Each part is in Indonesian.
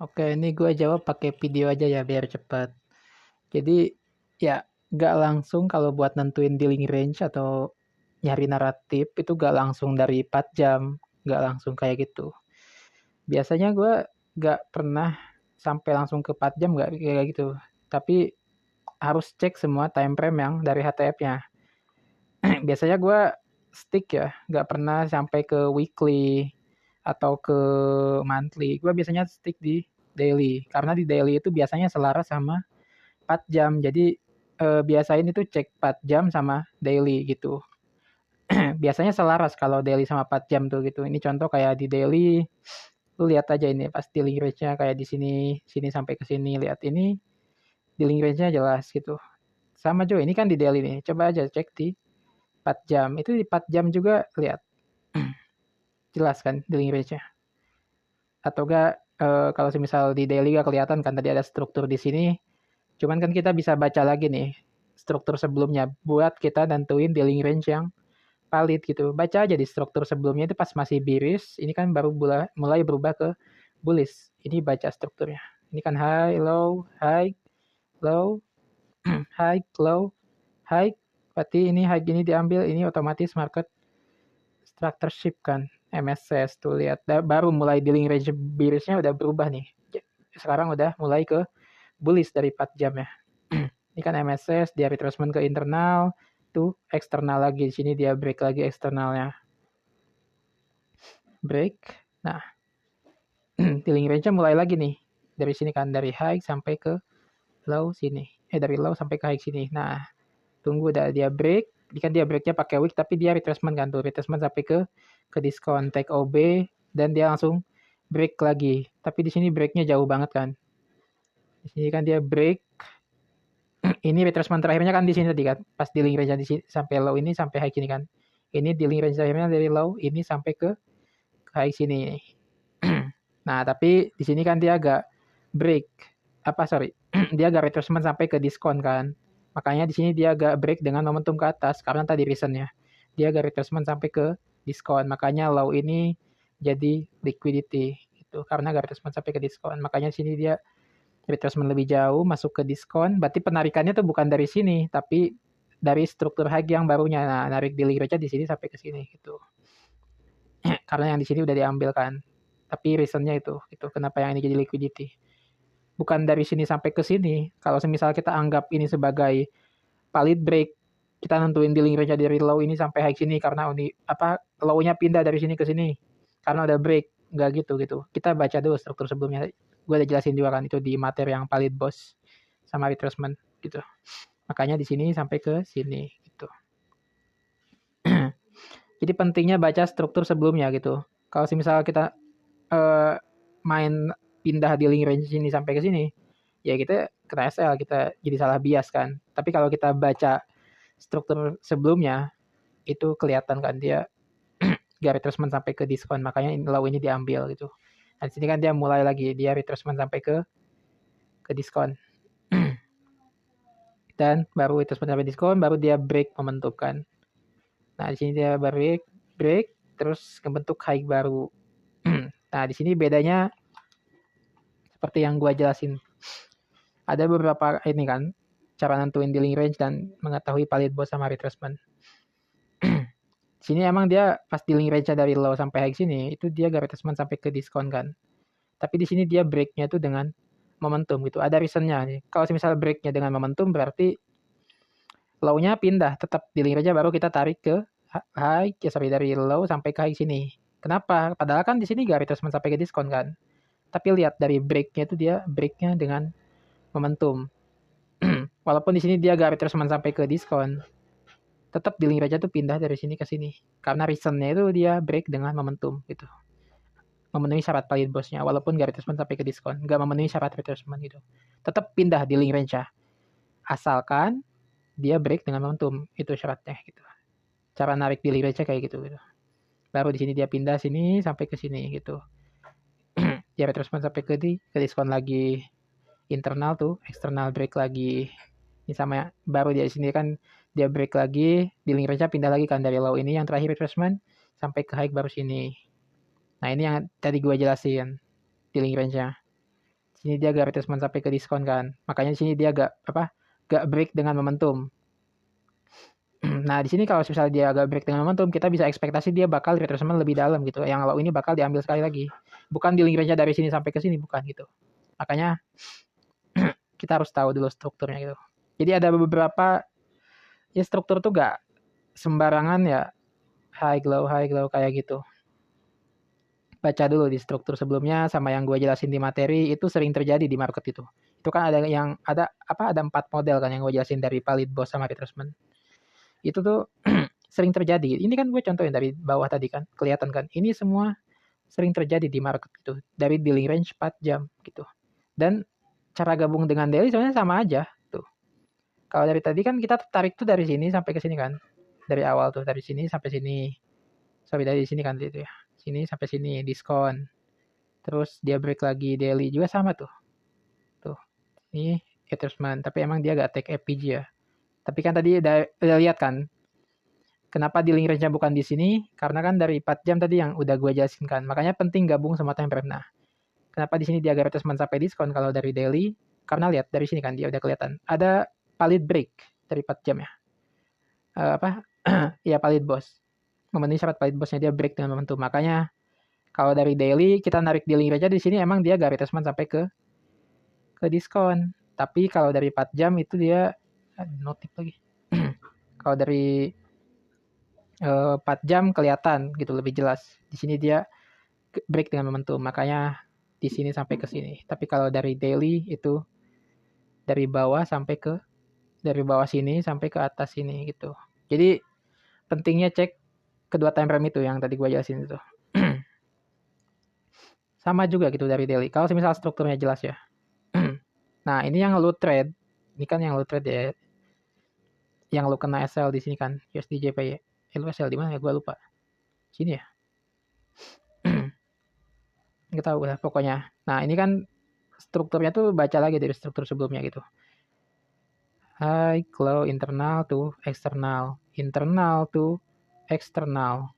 Oke, ini gue jawab pakai video aja ya biar cepat. Jadi ya gak langsung kalau buat nentuin dealing range atau nyari naratif itu gak langsung dari 4 jam, gak langsung kayak gitu. Biasanya gue gak pernah sampai langsung ke 4 jam gak kayak gitu. Tapi harus cek semua time frame yang dari HTF-nya. Biasanya gue stick ya, gak pernah sampai ke weekly atau ke monthly. Gue biasanya stick di daily, karena di daily itu biasanya selaras sama 4 jam. Jadi biasain itu cek 4 jam sama daily gitu. Biasanya selaras kalau daily sama 4 jam tuh gitu. Ini contoh kayak di daily, lu lihat aja ini pas dealing range-nya kayak di sini, sini sampai ke sini, lihat ini dealing range-nya jelas gitu. Sama juga ini kan di daily nih. Coba aja cek di 4 jam. Itu di 4 jam juga lihat. Jelas kan dealing range-nya. Atau enggak kalau semisal di daily gak kelihatan kan tadi ada struktur di sini. Cuman kan kita bisa baca lagi nih struktur sebelumnya buat kita nentuin dealing range yang valid gitu. Baca aja di struktur sebelumnya itu pas masih bearish, ini kan baru mulai berubah ke bullish. Ini baca strukturnya. Ini kan high, low, high, low, high, low, high. Berarti ini high ini diambil, ini otomatis market structure shift kan. MSS tuh lihat baru mulai dealing range bearishnya udah berubah nih. Sekarang udah mulai ke bullish dari 4 jam ya. Ini kan MSS dia retracement ke internal, tuh eksternal lagi di sini dia break lagi eksternalnya. Break. Nah, dealing range-nya mulai lagi nih. Dari sini kan dari high sampai ke low sini. Dari low sampai ke high sini. Nah, tunggu udah dia break. Ini kan dia breaknya pakai wick tapi dia retracement kan tuh. Retracement sampai ke diskon take OB dan dia langsung break lagi. Tapi di sini breaknya jauh banget kan. Di sini kan dia break. Ini retracement terakhirnya kan di sini tadi kan. Pas dealing range di sini sampai low ini sampai high sini kan. Ini dealing range terakhirnya dari low ini sampai ke high sini. Nah, tapi di sini kan dia agak break. Dia agak retracement sampai ke diskon kan. Makanya di sini dia agak break dengan momentum ke atas karena tadi reasonnya. Dia agak retracement sampai ke diskon. Makanya low ini jadi liquidity gitu karena agak retracement sampai ke diskon. Makanya di sini dia retracement lebih jauh masuk ke diskon. Berarti penarikannya tuh bukan dari sini, tapi dari struktur high yang barunya. Nah, narik dealing range di sini sampai ke sini gitu. Karena yang di sini udah diambil kan. Tapi reasonnya itu kenapa yang ini jadi liquidity. Bukan dari sini sampai ke sini. Kalau semisal kita anggap ini sebagai valid break, kita nentuin dealing range dari low ini sampai high sini karena low-nya pindah dari sini ke sini. Karena udah break, nggak gitu. Kita baca dulu struktur sebelumnya. Gue udah jelasin juga kan itu di materi yang valid boss sama retracement gitu. Makanya di sini sampai ke sini gitu. Jadi pentingnya baca struktur sebelumnya gitu. Kalau misalnya kita main pindah dealing range sini sampai ke sini, ya kita kena SL, kita jadi salah bias kan. Tapi kalau kita baca struktur sebelumnya, itu kelihatan kan dia gak retracement sampai ke diskon, makanya low ini diambil gitu. Nah, di sini kan dia mulai lagi, dia retracement sampai ke diskon. Dan baru retracement sampai diskon, baru dia break momentum kan. Nah, di sini dia break, terus membentuk high baru. Nah, di sini bedanya seperti yang gua jelasin. Ada beberapa ini kan, cara nentuin dealing range dan mengetahui valid boss sama retracement. Sini emang dia pas dealing range-nya dari low sampai high sini, itu dia gak retracement sampai ke diskon kan. Tapi di sini dia break-nya tuh dengan momentum gitu. Ada reason-nya nih. Kalau misalnya break-nya dengan momentum berarti low-nya pindah, tetap dealing range baru kita tarik ke high, dari low sampai ke high sini. Kenapa? Padahal kan di sini gak retracement sampai ke diskon kan. Tapi lihat dari break-nya itu dia break-nya dengan momentum. Walaupun di sini dia gak retracement sampai ke diskon, tetap dealing range tuh pindah dari sini ke sini. Karena reasonnya itu dia break dengan momentum gitu. Memenuhi syarat valid bossnya walaupun gak retracement sampai ke diskon, gak memenuhi syarat retracement gitu. Tetap pindah dealing range ya. Asalkan dia break dengan momentum, itu syaratnya gitu. Cara narik dealing range kayak gitu gitu. Baru di sini dia pindah sini sampai ke sini gitu. Dia retracement sampai ke diskon lagi. Internal tuh, eksternal break lagi. Ini sama baru di sini kan dia break lagi, dealing range-nya pindah lagi kan dari low ini yang terakhir retracement sampai ke high baru sini. Nah, ini yang tadi gue jelasin dealing range-nya. Sini dia agak retracement sampai ke diskon kan. Makanya di sini dia agak break dengan momentum. Nah, di sini kalau misalnya dia agak break dengan momentum, kita bisa ekspektasi dia bakal retracement lebih dalam gitu. Yang low ini bakal diambil sekali lagi. Bukan di link range dari sini sampai ke sini, bukan gitu. Makanya kita harus tahu dulu strukturnya gitu. Jadi ada beberapa ya struktur tuh gak sembarangan ya high glow kayak gitu. Baca dulu di struktur sebelumnya sama yang gue jelasin di materi itu sering terjadi di market itu. Itu kan ada 4 model kan yang gue jelasin dari valid boss sama retracement. Itu tuh sering terjadi. Ini kan gue contohin dari bawah tadi kan, kelihatan kan. Ini semua sering terjadi di market gitu. Dari dealing range 4 jam gitu. Dan cara gabung dengan daily sebenarnya sama aja tuh. Kalau dari tadi kan kita tarik tuh dari sini sampai ke sini kan. Dari awal tuh dari sini sampai sini. Sampai dari sini kan itu ya. Sini sampai sini diskon. Terus dia break lagi daily juga sama tuh. Tuh. Ini retracement, tapi emang dia gak take FPG ya. Tapi kan tadi udah lihat kan kenapa dealing range-nya bukan di sini? Karena kan dari 4 jam tadi yang udah gue jelasin kan. Makanya penting gabung sama time frame. Nah, kenapa di sini dia agak retracement sampai diskon kalau dari daily? Karena lihat dari sini kan dia udah kelihatan. Ada valid break dari 4 jam ya. Ya valid boss. Memenuhi syarat valid bossnya dia break dengan momentum. Makanya kalau dari daily kita narik dealing range di sini emang dia agak retracement sampai ke diskon. Tapi kalau dari 4 jam itu dia notif lagi. Kalau dari 4 jam kelihatan gitu lebih jelas. Di sini dia break dengan momentum, makanya di sini sampai ke sini. Tapi kalau dari daily itu dari bawah sini sampai ke atas sini gitu. Jadi pentingnya cek kedua time frame itu yang tadi gue jelasin itu. Sama juga gitu dari daily. Kalau misal strukturnya jelas ya. Nah, ini yang lu trade. Ini kan yang lu trade ya. Yang lu kena SL di sini kan, USD JPY. Lu SL di mana ya? Gue lupa. Sini ya. Nggak tahu lah pokoknya. Nah, ini kan strukturnya tuh baca lagi dari struktur sebelumnya gitu. High, low, internal to external. Internal to external.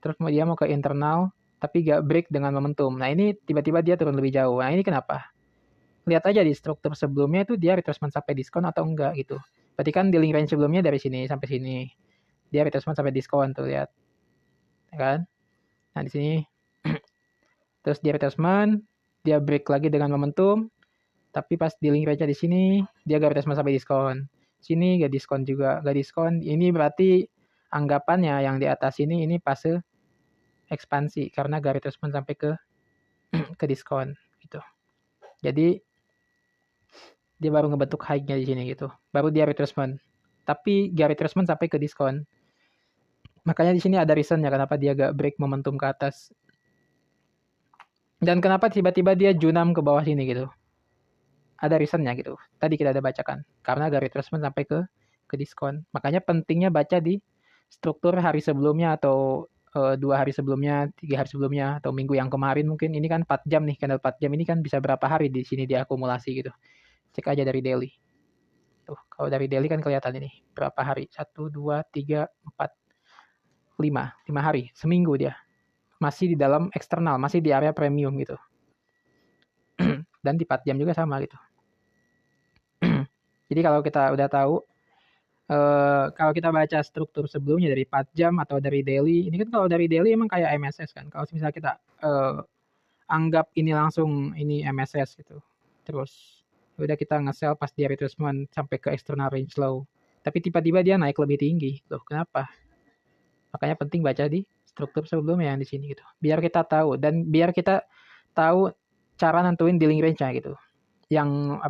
Terus dia mau ke internal, tapi gak break dengan momentum. Nah, ini tiba-tiba dia turun lebih jauh. Nah, ini kenapa? Lihat aja di struktur sebelumnya itu dia retracement sampai diskon atau enggak gitu. Berarti kan dealing range sebelumnya dari sini sampai sini. Dia retracement sampai diskon tuh, lihat. Ya kan? Nah, di sini terus dia retracement, dia break lagi dengan momentum, tapi pas dealing range di sini dia gak retracement sampai diskon. Sini gak diskon juga, gak diskon. Ini berarti anggapannya yang di atas ini fase ekspansi karena gak retracement sampai ke diskon gitu. Jadi dia baru ngebentuk high-nya di sini gitu. Baru dia retracement. Tapi gak retracement sampai ke diskon. Makanya di sini ada reason-nya kenapa dia gak break momentum ke atas. Dan kenapa tiba-tiba dia junam ke bawah sini gitu. Ada reason-nya gitu. Tadi kita ada bacakan. Karena gak retracement sampai ke diskon. Makanya pentingnya baca di struktur hari sebelumnya atau 2 hari sebelumnya, 3 hari sebelumnya, atau minggu yang kemarin mungkin. Ini kan 4 jam nih, candle 4 jam ini kan bisa berapa hari di sini diakumulasi gitu. Cek aja dari daily. Tuh, kalau dari daily kan kelihatan ini. Berapa hari? 1, 2, 3, 4, 5. 5 hari. Seminggu dia. Masih di dalam eksternal, masih di area premium gitu. Dan di 4 jam juga sama gitu. Jadi kalau kita udah tahu, kalau kita baca struktur sebelumnya dari 4 jam atau dari daily, ini kan kalau dari daily emang kayak MSS kan. Kalau misalnya kita anggap ini langsung ini MSS gitu. Terus udah kita nge-sell pas dia retracement sampai ke external range low. Tapi tiba-tiba dia naik lebih tinggi. Loh, kenapa? Makanya penting baca di struktur sebelumnya yang di sini gitu. Biar kita tahu dan biar kita tahu cara nentuin dealing range-nya gitu. Yang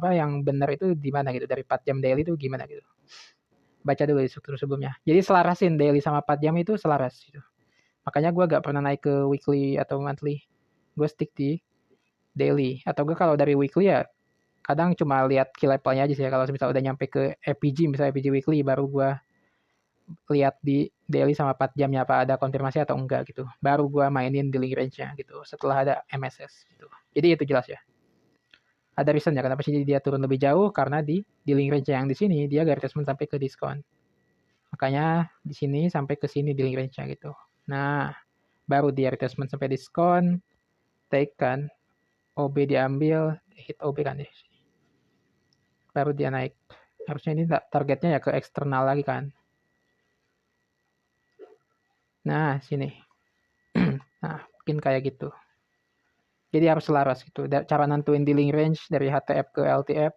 benar itu di mana gitu, dari 4 jam daily itu gimana gitu. Baca dulu di struktur sebelumnya. Jadi selarasin daily sama 4 jam itu selaras gitu. Makanya gue gak pernah naik ke weekly atau monthly. Gue stick di daily. Atau gue kalau dari weekly ya kadang cuma lihat key levelnya aja sih ya. Kalau misalnya udah nyampe ke FPG, misalnya FPG weekly, baru gue lihat di daily sama 4 jamnya apa ada konfirmasi atau enggak gitu. Baru gue mainin dealing range-nya gitu setelah ada MSS gitu. Jadi itu jelas ya. Ada reason ya kenapa sih dia turun lebih jauh karena di dealing range yang di sini dia gak retracement sampai ke diskon. Makanya di sini sampai ke sini dealing range-nya gitu. Nah, baru dia retracement sampai diskon, take kan OB diambil, hit OB kan ya. Baru dia naik. Harusnya ini targetnya ya ke eksternal lagi kan. Nah, sini. Nah, mungkin kayak gitu. Jadi harus selaras gitu. Cara nentuin dealing range dari HTF ke LTF.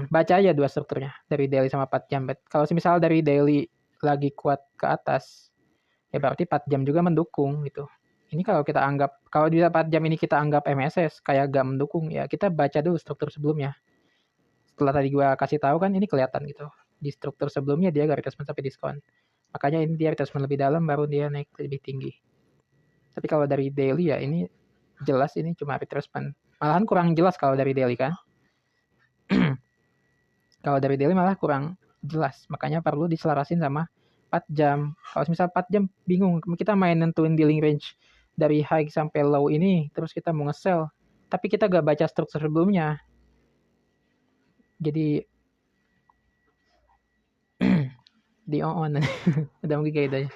Baca aja dua strukturnya dari daily sama 4 jam. Kalau misal dari daily lagi kuat ke atas, ya berarti 4 jam juga mendukung gitu. Ini kalau kita anggap, kalau di 4 jam ini kita anggap MSS kayak gak mendukung, ya kita baca dulu struktur sebelumnya. Setelah tadi gue kasih tahu kan ini kelihatan gitu. Di struktur sebelumnya dia gak retracement sampai diskon. Makanya ini dia retracement lebih dalam baru dia naik lebih tinggi. Tapi kalau dari daily ya ini jelas ini cuma retracement. Malahan kurang jelas kalau dari daily kan. Kalau dari daily malah kurang jelas. Makanya perlu diselarasin sama 4 jam. Kalau misal 4 jam bingung, kita main nentuin dealing range dari high sampai low ini, terus kita mau nge-sell, tapi kita gak baca struktur sebelumnya. Jadi di on. Udah mungkin kayak gitu aja.